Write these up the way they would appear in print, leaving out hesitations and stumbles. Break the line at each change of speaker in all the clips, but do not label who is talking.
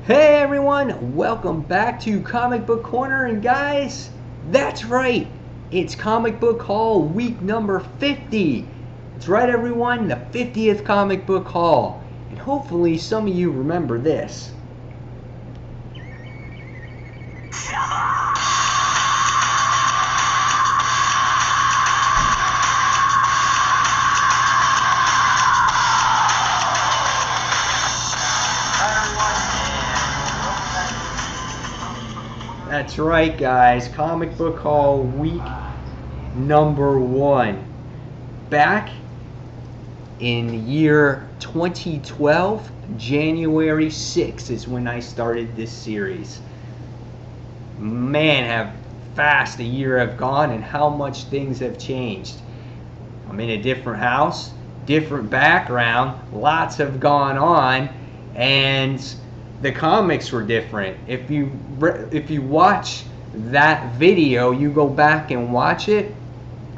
Hey everyone, welcome back to Comic Book Corner, and guys, that's right, it's Comic Book Haul week number 50. That's right everyone, the 50th Comic Book Haul, and hopefully some of you remember this. That's right guys, Comic Book Haul week number 1. Back in year 2012, January 6th is when I started this series. Man, how fast a year have gone and how much things have changed. I'm in a different house, different background, lots have gone on, and the comics were different. If you watch that video, you go back and watch it,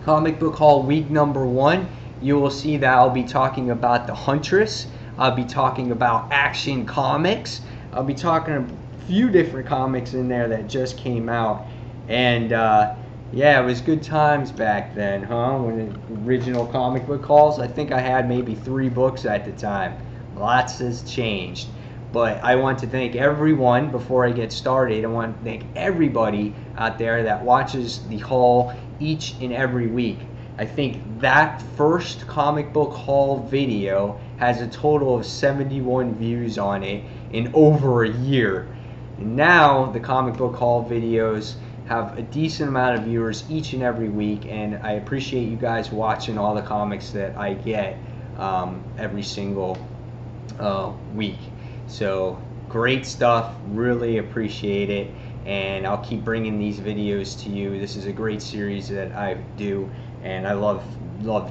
Comic Book Haul week number 1, you will see that I'll be talking about The Huntress, I'll be talking about Action Comics, I'll be talking a few different comics in there that just came out, and yeah, it was good times back then, huh? When the original Comic Book Hauls, I think I had maybe 3 books at the time. Lots has changed. But I want to thank everyone, before I get started, I want to thank everybody out there that watches the haul each and every week. I think that first Comic Book Haul video has a total of 71 views on it in over a year. And now the Comic Book Haul videos have a decent amount of viewers each and every week, and I appreciate you guys watching all the comics that I get every single week. So great stuff, really appreciate it, and I'll keep bringing these videos to you. This is a great series that I do, and I love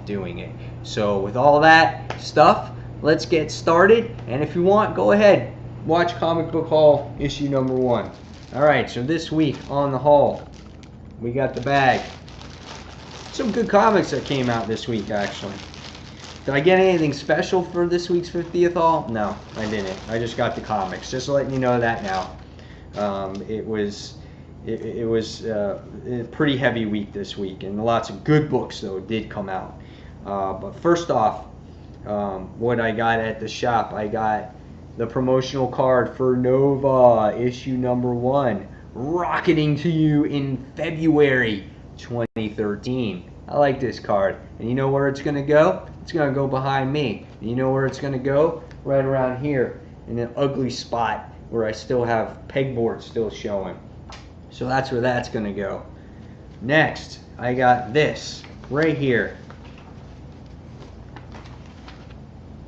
doing it. So with all that stuff, let's get started, and if you want, go ahead, watch Comic Book Haul issue number 1. Alright, so this week on the haul, we got the bag. Some good comics that came out this week, actually. Did I get anything special for this week's 50th haul? No, I didn't. I just got the comics. Just letting you know that now. It was a pretty heavy week this week, and lots of good books though did come out. But first off, what I got at the shop, I got the promotional card for Nova issue number 1, rocketing to you in February 2013. I like this card, and you know where it's going to go? It's going to go behind me. And you know where it's going to go? Right around here in an ugly spot where I still have pegboard still showing. So that's where that's going to go. Next, I got this right here.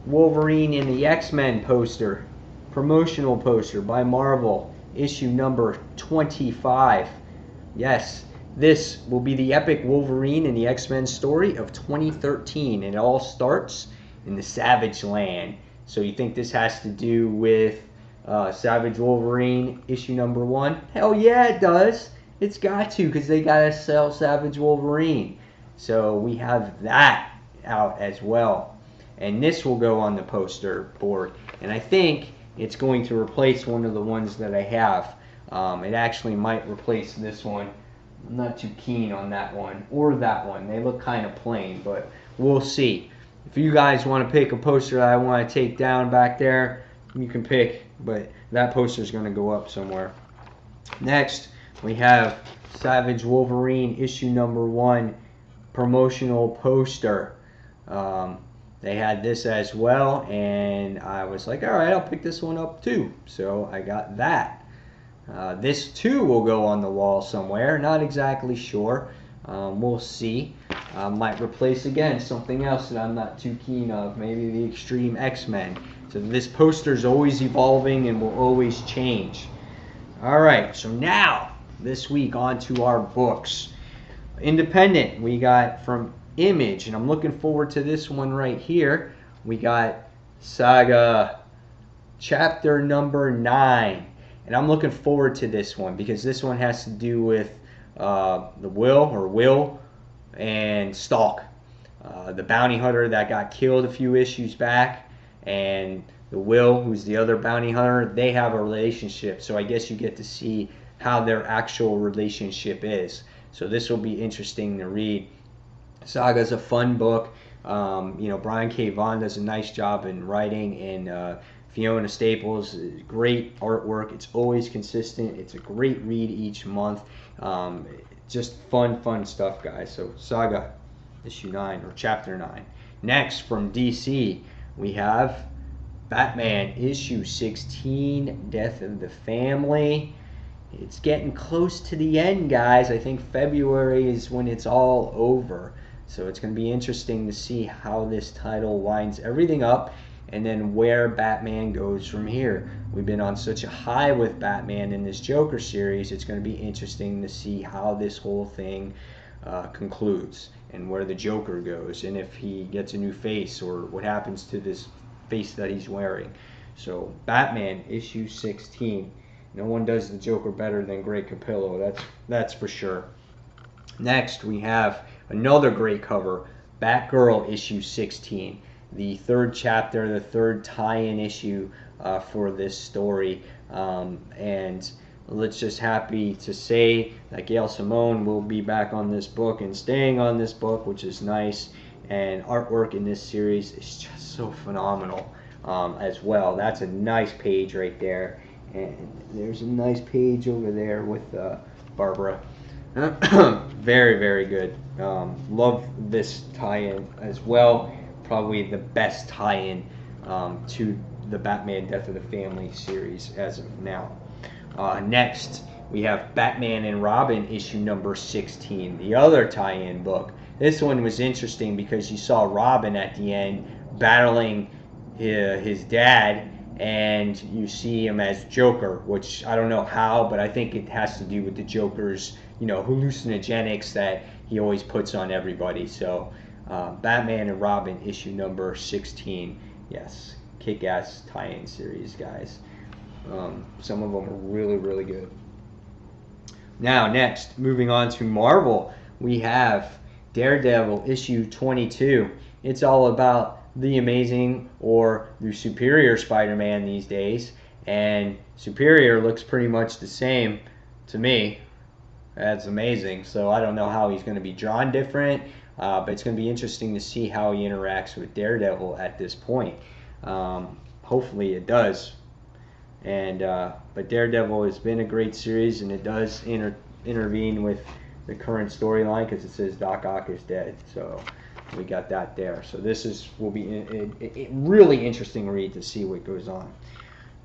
Wolverine in the X-Men poster, promotional poster by Marvel, issue number 25. Yes, this will be the epic Wolverine and the X-Men story of 2013. It all starts in the Savage Land. So you think this has to do with Savage Wolverine issue number 1? Hell yeah, it does. It's got to, because they got to sell Savage Wolverine. So we have that out as well. And this will go on the poster board. And I think it's going to replace one of the ones that I have. It actually might replace this one. I'm not too keen on that one or that one. They look kind of plain, but we'll see. If you guys want to pick a poster that I want to take down back there, you can pick, but that poster is going to go up somewhere. Next, we have Savage Wolverine issue number 1 promotional poster. They had this as well, and I was like, alright, I'll pick this one up too. So I got that. This too will go on the wall somewhere, not exactly sure. We'll see. Might replace again something else that I'm not too keen of, maybe the Extreme X-Men. So this poster is always evolving and will always change. Alright, so now, this week on to our books. Independent, we got from Image, and I'm looking forward to this one right here. We got Saga chapter number 9. And I'm looking forward to this one because this one has to do with the Will and Stalk, the bounty hunter that got killed a few issues back, and the Will, who's the other bounty hunter, they have a relationship. So I guess you get to see how their actual relationship is. So this will be interesting to read. Saga's a fun book. Brian K. Vaughan does a nice job in writing, and Fiona Staples, great artwork. It's always consistent. It's a great read each month. Just fun stuff, guys. So Saga, issue 9 or chapter 9. Next, from DC, we have Batman issue 16, Death of the Family. It's getting close to the end, guys. I think February is when it's all over. So it's going to be interesting to see how this title winds everything up and then where Batman goes from here. We've been on such a high with Batman in this Joker series. It's going to be interesting to see how this whole thing concludes and where the Joker goes and if he gets a new face or what happens to this face that he's wearing. So Batman issue 16. No one does the Joker better than Greg Capullo. That's for sure. Next, we have another great cover, Batgirl issue 16, the third chapter, the third tie-in issue for this story. And let's just happy to say that Gail Simone will be back on this book and staying on this book, which is nice. And artwork in this series is just so phenomenal as well. That's a nice page right there. And there's a nice page over there with Barbara. Very, very good. Love this tie-in as well. Probably the best tie-in to the Batman Death of the Family series as of now. Next, we have Batman and Robin issue number 16, the other tie-in book. This one was interesting because you saw Robin at the end battling his dad, and you see him as Joker, which I don't know how, but I think it has to do with the Joker's, hallucinogenics that he always puts on everybody. So, Batman and Robin issue number 16, yes, kick-ass tie-in series, guys. Some of them are really, really good. Now, next, moving on to Marvel, we have Daredevil issue 22. It's all about the Amazing or the Superior Spider-Man these days, and Superior looks pretty much the same to me as Amazing, so I don't know how he's going to be drawn different, but it's going to be interesting to see how he interacts with Daredevil at this point. Hopefully it does. But Daredevil has been a great series, and it does intervene with the current storyline because it says Doc Ock is dead, so we got that there. So this will be a really interesting read to see what goes on.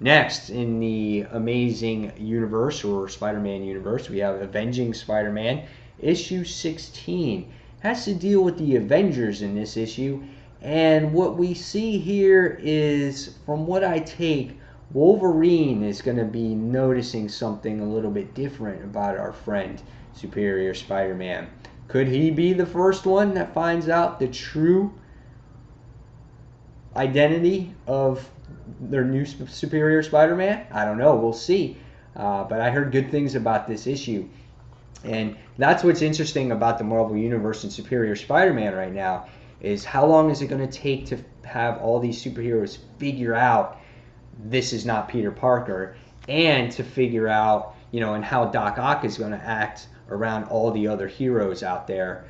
Next, in the Amazing Universe or Spider-Man universe, we have Avenging Spider-Man issue 16. Has to deal with the Avengers in this issue, and what we see here is, from what I take, Wolverine is going to be noticing something a little bit different about our friend Superior Spider-Man. Could he be the first one that finds out the true identity of their new Superior Spider-Man? I don't know. We'll see. But I heard good things about this issue. And that's what's interesting about the Marvel Universe and Superior Spider-Man right now, is how long is it going to take to have all these superheroes figure out this is not Peter Parker, and to figure out, and how Doc Ock is going to act around all the other heroes out there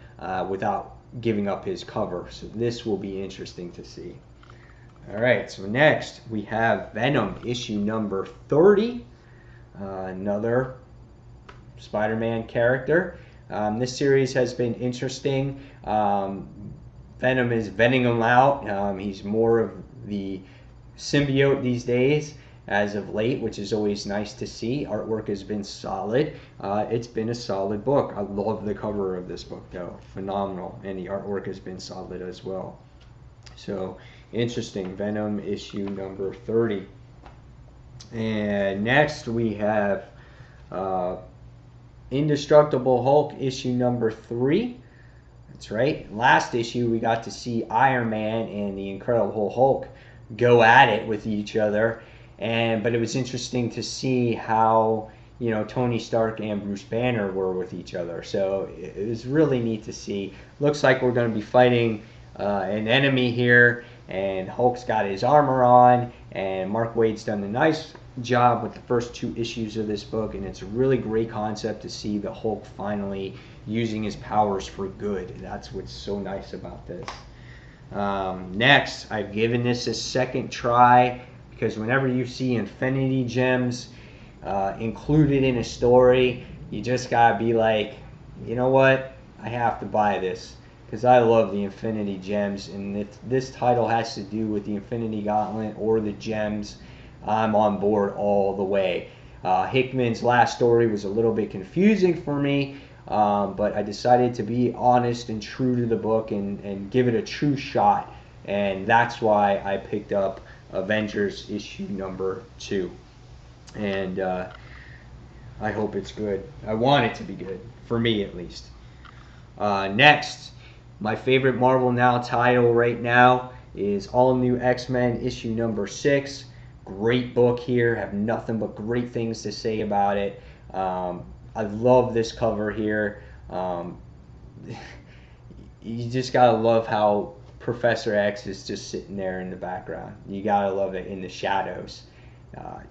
without giving up his cover. So this will be interesting to see. All right, so next we have Venom issue number 30, another Spider-Man character. This series has been interesting. Venom is venting him out. He's more of the symbiote these days as of late, which is always nice to see. Artwork has been solid. It's been a solid book. I love the cover of this book, though. Phenomenal. And the artwork has been solid as well. So, interesting. Venom issue number 30. And next we have Indestructible Hulk issue number 3. That's right. Last issue we got to see Iron Man and the Incredible Hulk go at it with each other, but it was interesting to see how Tony Stark and Bruce Banner were with each other. So it was really neat to see. Looks like we're going to be fighting an enemy here, and Hulk's got his armor on, and Mark Waid's done a nice job with the first 2 issues of this book, and it's a really great concept to see the Hulk finally using his powers for good. That's what's so nice about this. Next, I've given this a second try, because whenever you see Infinity Gems included in a story, you just gotta be like, you know what, I have to buy this, because I love the Infinity Gems, and if this title has to do with the Infinity Gauntlet or the Gems, I'm on board all the way. Hickman's last story was a little bit confusing for me, but I decided to be honest and true to the book and give it a true shot, and that's why I picked up Avengers issue number 2. And I hope it's good. I want it to be good, for me at least. Next, my favorite Marvel Now title right now is All New X-Men issue number 6. Great book here. Have nothing but great things to say about it. I love this cover here. You just gotta love how Professor X is just sitting there in the background. You gotta love it in the shadows.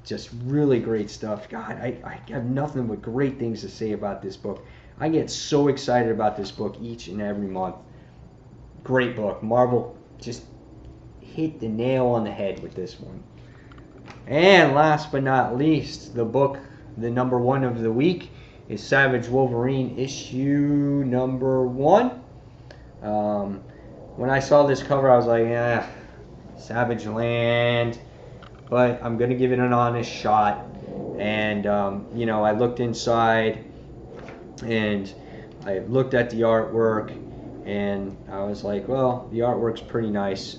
Just really great stuff. God, I have nothing but great things to say about this book. I get so excited about this book each and every month. Great book. Marvel just hit the nail on the head with this one. And last but not least, the book, the number 1 of the week, is Savage Wolverine issue number 1. When I saw this cover, I was like, Savage Land. But I'm going to give it an honest shot. And, I looked inside and I looked at the artwork, and I was like, well, the artwork's pretty nice.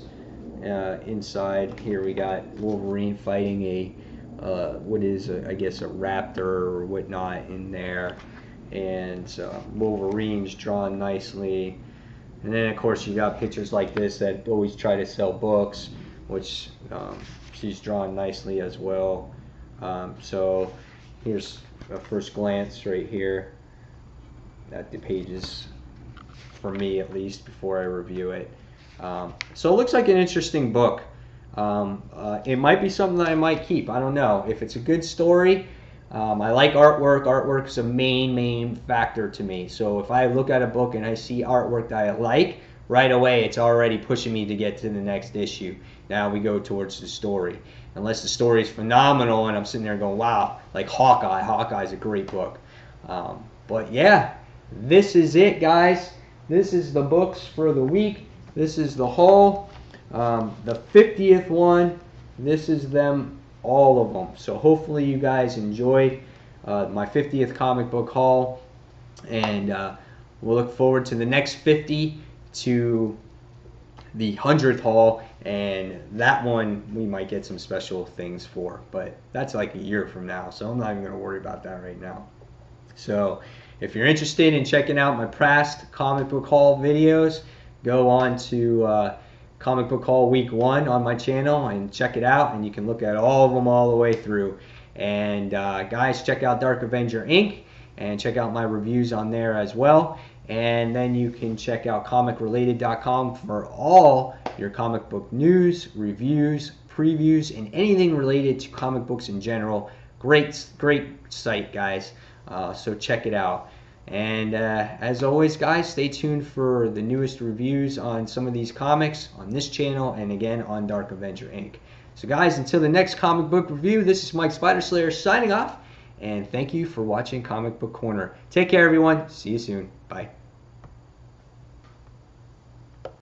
Inside here we got Wolverine fighting a I guess a raptor or whatnot in there, and Wolverine's drawn nicely. And then of course you got pictures like this that always try to sell books, which she's drawn nicely as well. So here's a first glance right here at the pages, for me at least, before I review it. So it looks like an interesting book. It might be something that I might keep. I don't know. If it's a good story, I like artwork. Artwork is a main factor to me. So if I look at a book and I see artwork that I like, right away it's already pushing me to get to the next issue. Now we go towards the story. Unless the story is phenomenal and I'm sitting there going, wow, like Hawkeye. Hawkeye's a great book. But yeah, this is it, guys. This is the books for the week. This is the haul. The 50th one. This is them, all of them. So hopefully you guys enjoyed my 50th comic book haul. And we'll look forward to the next 50 to the 100th haul. And that one we might get some special things for. But that's like a year from now. So I'm not even going to worry about that right now. So if you're interested in checking out my past comic book haul videos, go on to Comic Book Haul Week 1 on my channel and check it out, and you can look at all of them all the way through. And guys, check out Dark Avenger Inc. and check out my reviews on there as well. And then you can check out comicrelated.com for all your comic book news, reviews, previews, and anything related to comic books in general. Great site, guys. So check it out. And as always, guys, stay tuned for the newest reviews on some of these comics on this channel and again on Dark Avenger Inc. So guys, until the next comic book review, this is Mike Spider Slayer signing off, and thank you for watching Comic Book Corner. Take care, everyone. See you soon. Bye.